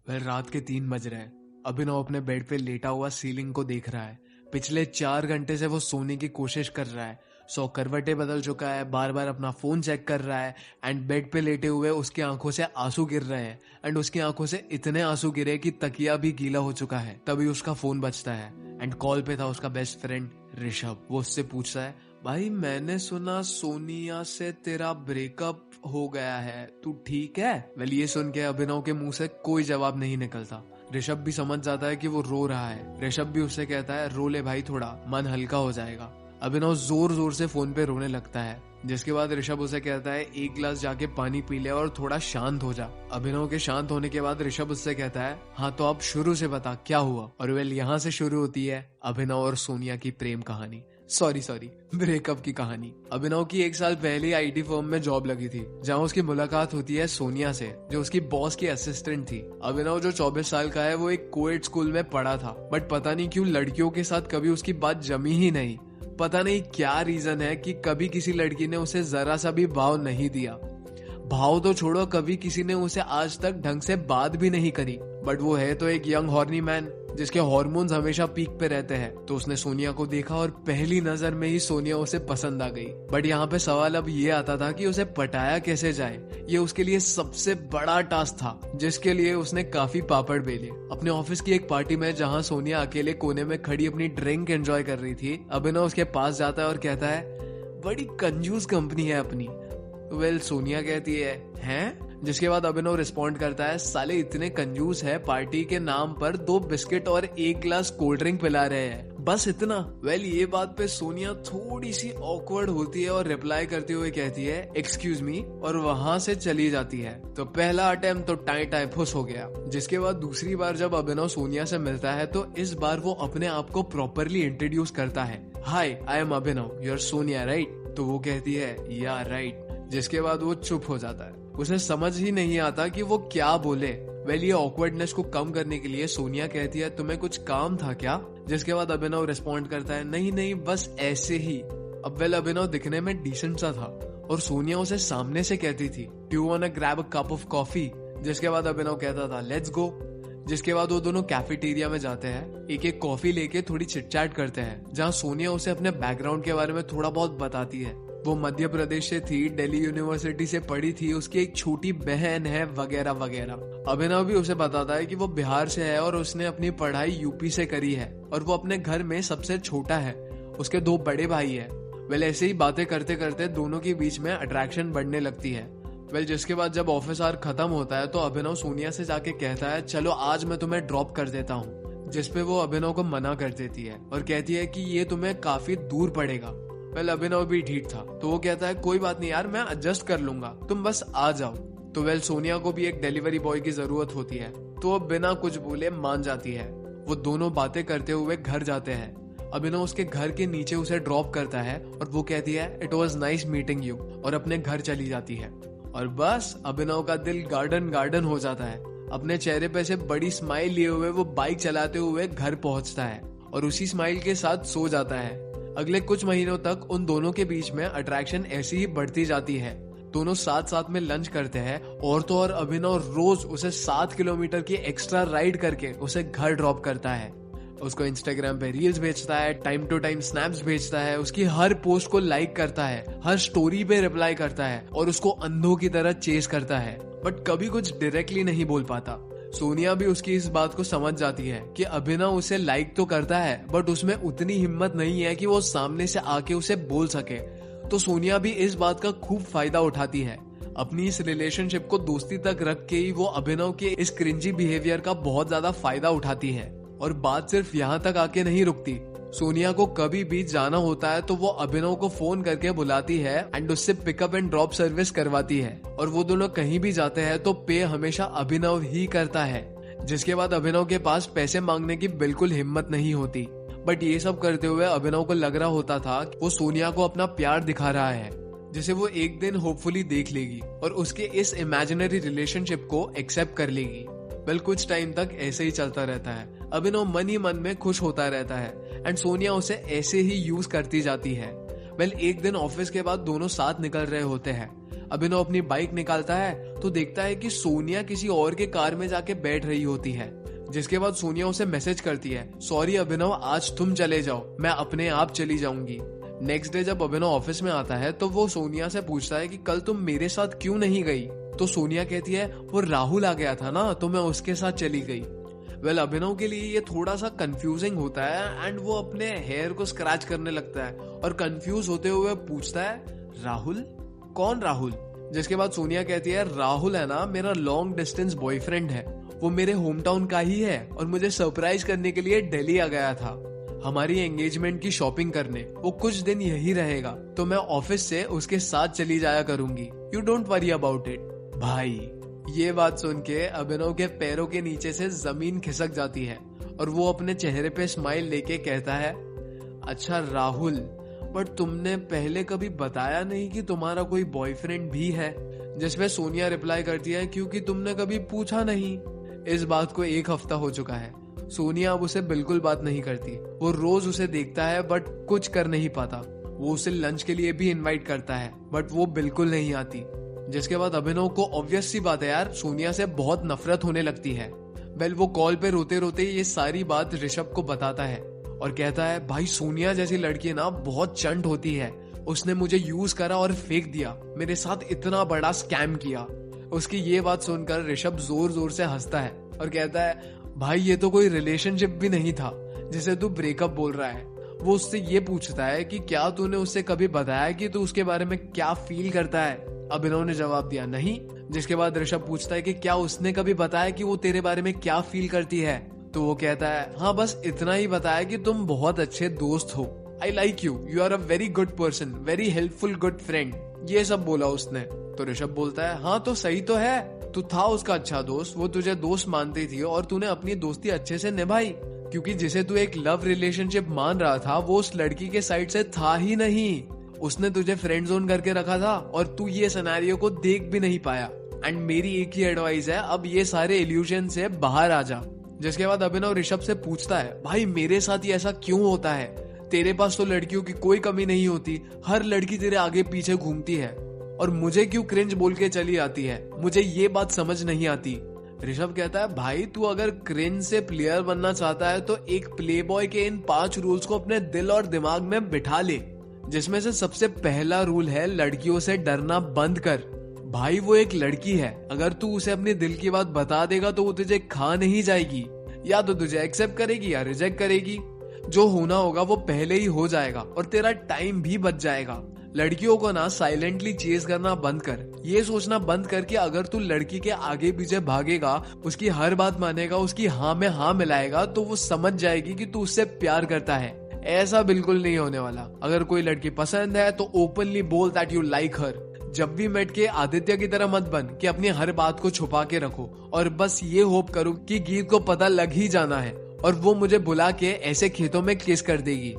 वह रात के 3 बज रहे हैं। अभिनव अपने बेड पे लेटा हुआ सीलिंग को देख रहा है। पिछले 4 घंटे से वो सोने की कोशिश कर रहा है। 100 करवटें बदल चुका है, बार बार अपना फोन चेक कर रहा है एंड बेड पे लेटे हुए उसकी आंखों से आंसू गिर रहे हैं एंड उसकी आंखों से इतने आंसू गिरे कि तकिया भी गीला हो चुका है। तभी उसका फोन बजता है एंड कॉल पे था उसका बेस्ट फ्रेंड ऋषभ। वो उससे पूछता है, भाई मैंने सुना सोनिया से तेरा ब्रेकअप हो गया है, तू ठीक है? वेल ये सुन के अभिनव के मुंह से कोई जवाब नहीं निकलता। ऋषभ भी समझ जाता है कि वो रो रहा है। ऋषभ भी उससे कहता है, रो ले भाई, थोड़ा मन हल्का हो जाएगा। अभिनव जोर जोर से फोन पे रोने लगता है, जिसके बाद ऋषभ उसे कहता है, एक गिलास जाके पानी पी ले और थोड़ा शांत हो जा। अभिनव के शांत होने के बाद ऋषभ उससे कहता है, हाँ तो अब शुरू से बता क्या हुआ। और वेल यहाँ से शुरू होती है अभिनव और सोनिया की प्रेम कहानी। सॉरी ब्रेकअप की कहानी। अभिनव की 1 साल पहले आईटी फर्म में जॉब लगी थी, जहां उसकी मुलाकात होती है सोनिया से, जो उसकी बॉस की असिस्टेंट थी। अभिनव जो 24 साल का है, वो एक कोएड स्कूल में पढ़ा था, बट पता नहीं क्यों लड़कियों के साथ कभी उसकी बात जमी ही नहीं। पता नहीं क्या रीजन है कि कभी किसी लड़की ने उसे जरा सा भी भाव नहीं दिया। भाव तो छोड़ो, कभी किसी ने उसे आज तक ढंग से बात भी नहीं करी। बट वो है तो एक यंग हॉर्नी मैन, जिसके हार्मोन्स हमेशा पीक पे रहते हैं। तो उसने सोनिया को देखा और पहली नजर में ही सोनिया उसे पसंद आ गई। बट यहाँ पे सवाल अब ये आता था कि उसे पटाया कैसे जाए। ये उसके लिए सबसे बड़ा टास्क था, जिसके लिए उसने काफी पापड़ बेले। अपने ऑफिस की एक पार्टी में, जहाँ सोनिया अकेले कोने में खड़ी अपनी ड्रिंक एंजॉय कर रही थी, अभिनव उसके पास जाता है और कहता है, बड़ी कंजूस कंपनी है अपनी। वेल सोनिया कहती है, हैं? जिसके बाद अभिनव रिस्पॉन्ड करता है, साले इतने कंजूस है, पार्टी के नाम पर 2 बिस्किट और 1 गिलास कोल्ड ड्रिंक पिला रहे हैं, बस इतना। वेल ये बात पे सोनिया थोड़ी सी ऑकवर्ड होती है और रिप्लाई करते हुए कहती है, एक्सक्यूज मी, और वहां से चली जाती है। तो पहला अटेम्प्ट तो टाई फुस हो गया। जिसके बाद दूसरी बार जब अभिनव सोनिया से मिलता है, तो इस बार वो अपने आप को प्रॉपरली इंट्रोड्यूस करता है, hi I am Abhinav, you are Sonia right? तो वो कहती है, या राइट। जिसके बाद वो चुप हो जाता है। उसे समझ ही नहीं आता कि वो क्या बोले। वेल ये ऑकवर्डनेस को कम करने के लिए सोनिया कहती है, तुम्हें कुछ काम था क्या? जिसके बाद अभिनव रिस्पॉन्ड करता है, नहीं बस ऐसे ही। अब वेल अभिनव दिखने में डिसेंट सा था और सोनिया उसे सामने से कहती थी, do you वांना grab a cup of coffee? जिसके बाद अभिनव कहता था, लेट्स गो। जिसके बाद वो दोनों कैफेटेरिया में जाते हैं, एक कॉफी लेके थोड़ी चिटचैट करते हैं, जहाँ सोनिया उसे अपने बैकग्राउंड के बारे में थोड़ा बहुत बताती है। वो मध्य प्रदेश से थी, दिल्ली यूनिवर्सिटी से पढ़ी थी, उसकी एक छोटी बहन है, वगैरह वगैरह। अभिनव भी उसे बताता है कि वो बिहार से है और उसने अपनी पढ़ाई यूपी से करी है और वो अपने घर में सबसे छोटा है। उसके 2 बड़े भाई है। वेल ऐसे ही बातें करते करते दोनों के बीच में अट्रैक्शन बढ़ने लगती है। वेल जिसके बाद जब ऑफिस आवर खत्म होता है, तो अभिनव सोनिया से जाके कहता है, चलो आज मैं तुम्हें ड्रॉप कर देता हूँ। जिसपे वो अभिनव को मना कर देती है और कहती है कि ये तुम्हें काफी दूर पड़ेगा। वेल अभिनव भी ठीक था, तो वो कहता है, कोई बात नहीं यार, मैं एडजस्ट कर लूंगा, तुम बस आ जाओ। तो वेल सोनिया को भी एक डिलीवरी बॉय की जरूरत होती है, तो वो बिना कुछ बोले मान जाती है। वो दोनों बातें करते हुए घर जाते हैं। अभिनव उसके घर के नीचे उसे ड्रॉप करता है और वो कहती है, it was nice meeting you, और अपने घर चली जाती है। और बस अभिनव का दिल गार्डन हो जाता है। अपने चेहरे पे से बड़ी स्माइल लिए हुए वो बाइक चलाते हुए घर पहुंचता है और उसी स्माइल के साथ सो जाता है। अगले कुछ महीनों तक उन दोनों के बीच में अट्रैक्शन ऐसी ही बढ़ती जाती है। दोनों साथ साथ में लंच करते हैं और तो और अभिनव रोज उसे 7 किलोमीटर की एक्स्ट्रा राइड करके उसे घर ड्रॉप करता है। उसको इंस्टाग्राम पे रील्स भेजता है, टाइम टू टाइम स्नैप्स भेजता है, उसकी हर पोस्ट को लाइक करता है, हर स्टोरी पे रिप्लाई करता है और उसको अंधों की तरह चेस करता है, बट कभी कुछ डायरेक्टली नहीं बोल पाता। सोनिया भी उसकी इस बात को समझ जाती है कि अभिनव उसे लाइक तो करता है, बट उसमें उतनी हिम्मत नहीं है कि वो सामने से आके उसे बोल सके। तो सोनिया भी इस बात का खूब फायदा उठाती है। अपनी इस रिलेशनशिप को दोस्ती तक रख के ही वो अभिनव के इस क्रिंजी बिहेवियर का बहुत ज्यादा फायदा उठाती है। और बात सिर्फ यहाँ तक आके नहीं रुकती। सोनिया को कभी भी जाना होता है तो वो अभिनव को फोन करके बुलाती है एंड उससे पिकअप एंड ड्रॉप सर्विस करवाती है। और वो दोनों कहीं भी जाते हैं तो पे हमेशा अभिनव ही करता है। जिसके बाद अभिनव के पास पैसे मांगने की बिल्कुल हिम्मत नहीं होती। बट ये सब करते हुए अभिनव को लग रहा होता था कि वो सोनिया को अपना प्यार दिखा रहा है, जिसे वो एक दिन होपफुली देख लेगी और उसके इस इमेजिनरी रिलेशनशिप को एक्सेप्ट कर लेगी। वेल कुछ टाइम तक ऐसे ही चलता रहता है। अभिनव मन ही मन में खुश होता रहता है एंड सोनिया उसे ऐसे ही यूज करती जाती है। वेल एक दिन ऑफिस के बाद दोनों साथ निकल रहे होते हैं। अभिनव अपनी बाइक निकालता है तो देखता है कि सोनिया किसी और के कार में जाके बैठ रही होती है। जिसके बाद सोनिया उसे मैसेज करती है, सॉरी अभिनव, आज तुम चले जाओ, मैं अपने आप चली जाऊंगी। नेक्स्ट डे जब अभिनव ऑफिस में आता है तो वो सोनिया से पूछता है कि कल तुम मेरे साथ क्यों नहीं गई। तो सोनिया कहती है, वो राहुल आ गया था ना, तो मैं उसके साथ चली गई। वेल, अभिनव के लिए ये थोड़ा सा कंफ्यूजिंग होता है एंड वो अपने हेयर को स्क्रैच करने लगता है और कंफ्यूज होते हुए पूछता है, राहुल? कौन राहुल? जिसके बाद सोनिया कहती है, राहुल है ना, मेरा लॉन्ग डिस्टेंस बॉयफ्रेंड है, वो मेरे होम टाउन का ही है और मुझे सरप्राइज करने के लिए दिल्ली आ गया था हमारी एंगेजमेंट की शॉपिंग करने। वो कुछ दिन यही रहेगा तो मैं ऑफिस से उसके साथ चली जाया करूंगी। You don't worry about it. भाई, ये बात सुन के अभिनव के पैरों के नीचे से जमीन खिसक जाती है और वो अपने चेहरे पे स्माइल लेके कहता है, अच्छा राहुल, बट तुमने पहले कभी बताया नहीं कि तुम्हारा कोई बॉयफ्रेंड भी है। जिसमें सोनिया रिप्लाई करती है, क्योंकि तुमने कभी पूछा नहीं। इस बात को 1 हफ्ता हो चुका है। सोनिया अब उसे बिल्कुल बात नहीं करती। वो रोज उसे देखता है बट कुछ कर नहीं पाता। वो उसे लंच के लिए भी इनवाइट करता है बट वो बिल्कुल नहीं आती। जिसके बाद अभिनव को ऑब्वियस सी बात है यार, सोनिया से बहुत नफरत होने लगती है। वेल, वो कॉल पे रोते रोते ये सारी बात ऋषभ को बताता है और कहता है, भाई सोनिया जैसी लड़की ना बहुत चंट होती है, उसने मुझे यूज करा और फेंक दिया, मेरे साथ इतना बड़ा स्कैम किया। उसकी ये बात सुनकर ऋषभ जोर जोर से हंसता है और कहता है, भाई ये तो कोई रिलेशनशिप भी नहीं था जिसे तू ब्रेकअप बोल रहा है। वो उससे ये पूछता है कि क्या तूने उससे कभी बताया कि तू उसके बारे में क्या फील करता है। अभिनव ने जवाब दिया, नहीं। जिसके बाद ऋषभ पूछता है कि क्या उसने कभी बताया कि वो तेरे बारे में क्या फील करती है। तो वो कहता है, हाँ बस इतना ही बताया कि तुम बहुत अच्छे दोस्त हो, I like you, you are a very good person, very helpful good friend, ये सब बोला उसने। तो ऋषभ बोलता है, हाँ तो सही तो है, तू था उसका अच्छा दोस्त, वो तुझे दोस्त मानती थी और तूने अपनी दोस्ती अच्छे से निभाई, क्योंकि जिसे तू एक लव रिलेशनशिप मान रहा था वो उस लड़की के साइड से था ही नहीं। उसने तुझे फ्रेंड जोन करके रखा था और तू ये सिनेरियो को देख भी नहीं पाया। एंड मेरी एक ही एडवाइस है, अब ये सारे इल्यूजन से बाहर आ जा। जिसके बाद अभिनव ऋषभ से पूछता है, भाई मेरे साथ ही ऐसा क्यों होता है? तेरे पास तो लड़कियों की कोई कमी नहीं होती, हर लड़की तेरे आगे पीछे घूमती है और मुझे क्यों क्रिंज बोल के चली आती है? मुझे ये बात समझ नहीं आती। ऋषभ कहता है, भाई तू अगर क्रिंज से प्लेयर बनना चाहता है तो एक प्लेबॉय के इन 5 रूल्स को अपने दिल और दिमाग में बिठा ले, जिसमें से सबसे पहला रूल है, लड़कियों से डरना बंद कर। भाई वो एक लड़की है, अगर तू उसे अपने दिल की बात बता देगा तो वो तुझे खा नहीं जाएगी, या तो तुझे एक्सेप्ट करेगी या रिजेक्ट करेगी। जो होना होगा वो पहले ही हो जाएगा और तेरा टाइम भी बच जाएगा। लड़कियों को ना साइलेंटली चेज करना बंद कर। ये सोचना बंद कर कि अगर तू लड़की के आगे पीछे भागेगा, उसकी हर बात मानेगा, उसकी हाँ में हाँ मिलाएगा, तो वो समझ जाएगी कि तू उससे प्यार करता है। ऐसा बिल्कुल नहीं होने वाला। अगर कोई लड़की पसंद है तो ओपनली बोल दैट यू लाइक हर। जब भी मिट के आदित्य की तरह मत बन कि अपनी हर बात को छुपा के रखो और बस ये होप करो कि गीत को पता लग ही जाना है और वो मुझे बुला के ऐसे खेतों में किस कर देगी।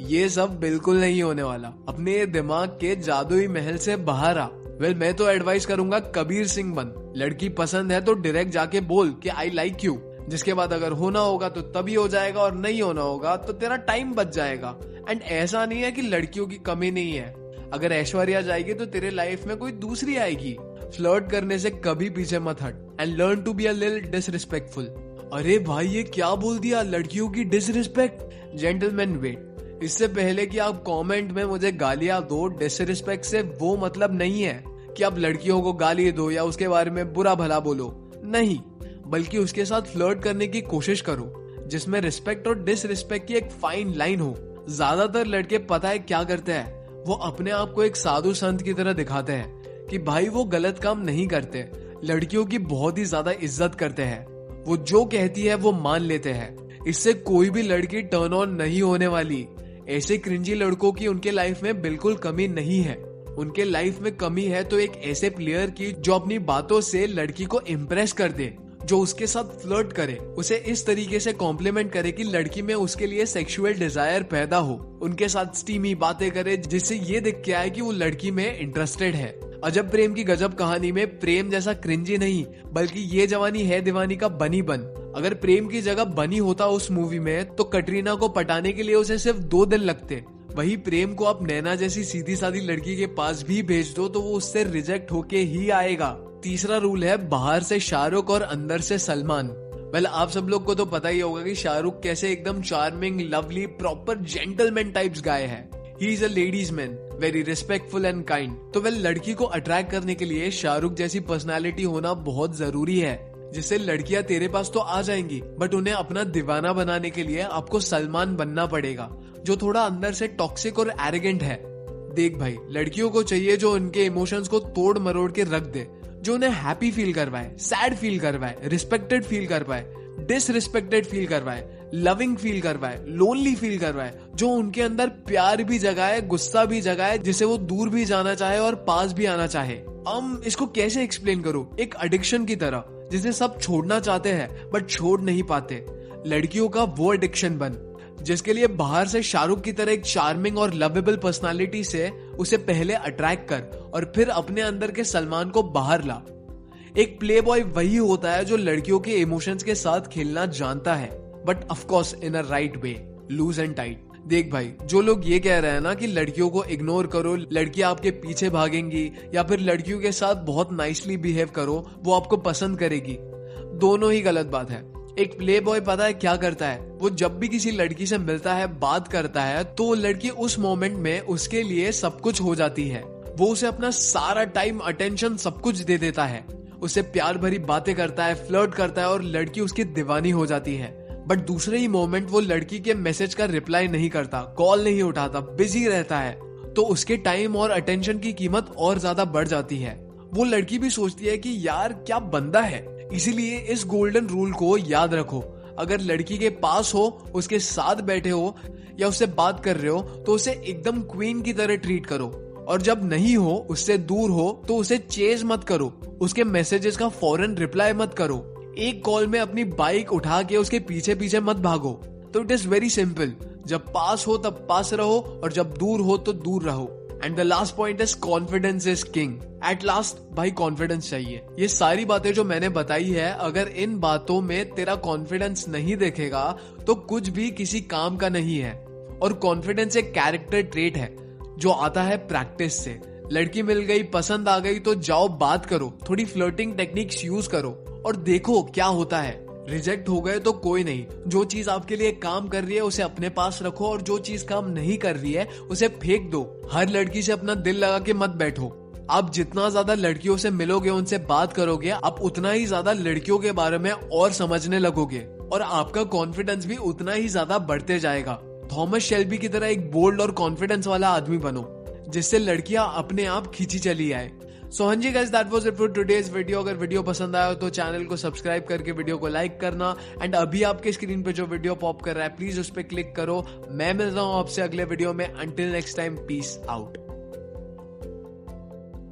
ये सब बिल्कुल नहीं होने वाला। अपने दिमाग के जादुई महल से बाहर आ। वेल, मैं तो एडवाइस करूंगा कबीर सिंह बन। लड़की पसंद है तो डायरेक्ट जाके बोल कि आई लाइक यू। जिसके बाद अगर होना होगा तो तभी हो जाएगा और नहीं होना होगा तो तेरा टाइम बच जाएगा। एंड ऐसा नहीं है कि लड़कियों की कमी नहीं है। अगर ऐश्वर्या जाएगी तो तेरे लाइफ में कोई दूसरी आएगी। फ्लर्ट करने से कभी पीछे मत हट and learn to be a little disrespectful. अरे भाई ये क्या बोल दिया, लड़कियों की डिसरिस्पेक्ट? जेंटलमैन वेट, इससे पहले कि आप कमेंट में मुझे गालियां दो, डिसरिस्पेक्ट से वो मतलब नहीं है कि आप लड़कियों को गाली दो या उसके बारे में बुरा भला बोलो, नहीं, बल्कि उसके साथ फ्लर्ट करने की कोशिश करो जिसमें रिस्पेक्ट और डिसरिस्पेक्ट की एक फाइन लाइन हो। ज्यादातर लड़के पता है क्या करते हैं, वो अपने आप को एक साधु संत की तरह दिखाते हैं कि भाई वो गलत काम नहीं करते, लड़कियों की बहुत ही ज्यादा इज्जत करते हैं, वो जो कहती है वो मान लेते हैं। इससे कोई भी लड़की टर्न ऑन नहीं होने वाली। ऐसे क्रिंजी लड़कों की उनके लाइफ में बिल्कुल कमी नहीं है। उनके लाइफ में कमी है तो एक ऐसे प्लेयर की जो अपनी बातों से लड़की को इम्प्रेस कर दे, जो उसके साथ फ्लर्ट करे, उसे इस तरीके से कॉम्प्लीमेंट करे कि लड़की में उसके लिए सेक्सुअल डिजायर पैदा हो, उनके साथ स्टीमी बातें करे जिससे ये दिख के आए कि वो लड़की में इंटरेस्टेड है। अजब प्रेम की गजब कहानी में प्रेम जैसा क्रिंजी नहीं बल्कि ये जवानी है दीवानी का बनी बन। अगर प्रेम की जगह बनी होता उस मूवी में तो कटरीना को पटाने के लिए उसे सिर्फ 2 दिन लगते, वही प्रेम को आप नैना जैसी सीधी सादी लड़की के पास भी भेज दो तो वो उससे रिजेक्ट होके ही आएगा। तीसरा रूल है बाहर से शाहरुख और अंदर से सलमान। वेल आप सब लोग को तो पता ही होगा कि शाहरुख कैसे एकदम charming, lovely, proper gentleman types guy है। He is a ladies man, very respectful and kind. तो वेल लड़की को अट्रैक्ट करने के लिए शाहरुख जैसी पर्सनालिटी होना बहुत जरूरी है, जिससे लड़कियां तेरे पास तो आ जाएंगी, बट उन्हें अपना दीवाना बनाने के लिए आपको सलमान बनना पड़ेगा, जो थोड़ा अंदर से टॉक्सिक और एरोगेंट है। देख भाई, लड़कियों को चाहिए जो उनके इमोशंस को तोड़ मरोड़ के रख दे, जो उन्हें हैप्पी फील करवाए, सैड फील करवाए, रिस्पेक्टेड फील करवाए, डिसरिस्पेक्टेड फील करवाए, लविंग फील करवाए, लोनली फील करवाए, जो उनके अंदर प्यार भी जगाए, गुस्सा भी जगाए, जिसे वो दूर भी जाना चाहे और पास भी आना चाहे। इसको कैसे एक्सप्लेन करूं? एक एडिक्शन की तरह, जिसे सब छोड़ना चाहते हैं बट छोड़ नहीं पाते। लड़कियों का वो एडिक्शन बन, जिसके लिए बाहर से शाहरुख की तरह एक चार्मिंग और लवेबल पर्सनालिटी से उसे पहले अट्रैक्ट कर और फिर अपने अंदर के सलमान को बाहर ला। एक प्ले बॉय वही होता है जो लड़कियों के इमोशंस के साथ खेलना जानता है, but of course in a right way, loose and tight. देख भाई, जो लोग ये कह रहे हैं ना कि लड़कियों को इग्नोर करो, लड़कियां आपके पीछे भागेंगी, या फिर लड़कियों के साथ बहुत नाइसली बिहेव करो, वो आपको पसंद करेगी, दोनों ही गलत बात है। एक प्ले बॉय पता है क्या करता है? वो जब भी किसी लड़की से मिलता है, बात करता है, तो वो लड़की उस मोमेंट में उसके लिए सब कुछ हो जाती है। वो उसे अपना सारा टाइम, अटेंशन, सब कुछ दे देता है, उससे प्यार भरी बातें करता है, फ्लर्ट करता है और लड़की उसकी दीवानी हो जाती है। बट दूसरे ही मोमेंट वो लड़की के मैसेज का रिप्लाई नहीं करता, कॉल नहीं उठाता, बिजी रहता है, तो उसके टाइम और अटेंशन की कीमत और ज्यादा बढ़ जाती है। वो लड़की भी सोचती है कि यार क्या बंदा है। इसीलिए इस गोल्डन रूल को याद रखो, अगर लड़की के पास हो, उसके साथ बैठे हो या उससे बात कर रहे हो, तो उसे एकदम क्वीन की तरह ट्रीट करो, और जब नहीं हो, उससे दूर हो, तो उसे चेज मत करो, उसके मैसेजेस का फौरन रिप्लाई मत करो, एक कॉल में अपनी बाइक उठा के उसके पीछे पीछे मत भागो। तो इट इज वेरी सिंपल, जब पास हो तब पास रहो और जब दूर हो तो दूर रहो। And the last point is confidence is king. At last भाई कॉन्फिडेंस चाहिए। ये सारी बातें जो मैंने बताई है, अगर इन बातों में तेरा कॉन्फिडेंस नहीं दिखेगा तो कुछ भी किसी काम का नहीं है। और कॉन्फिडेंस एक कैरेक्टर ट्रेट है जो आता है प्रैक्टिस से। लड़की मिल गई, पसंद आ गई तो जाओ बात करो, थोड़ी फ्लर्टिंग टेक्निक्स यूज करो और देखो क्या होता है। रिजेक्ट हो गए तो कोई नहीं, जो चीज आपके लिए काम कर रही है उसे अपने पास रखो और जो चीज काम नहीं कर रही है उसे फेंक दो। हर लड़की से अपना दिल लगा के मत बैठो। आप जितना ज्यादा लड़कियों से मिलोगे, उनसे बात करोगे, आप उतना ही ज्यादा लड़कियों के बारे में और समझने लगोगे और आपका कॉन्फिडेंस भी उतना ही ज्यादा बढ़ते जाएगा। थॉमस शेल्बी की तरह एक बोल्ड और कॉन्फिडेंस वाला आदमी बनो, जिससे लड़कियां अपने आप खींची चली आए। सो हाँ जी guys, that was it for today's video. अगर वीडियो पसंद आया हो तो चैनल को सब्सक्राइब करके वीडियो को लाइक करना। एंड अभी आपके स्क्रीन पे जो वीडियो पॉप कर रहा है, प्लीज उस पर क्लिक करो। मैं मिल रहा हूँ आपसे अगले वीडियो में। Until next time, peace out.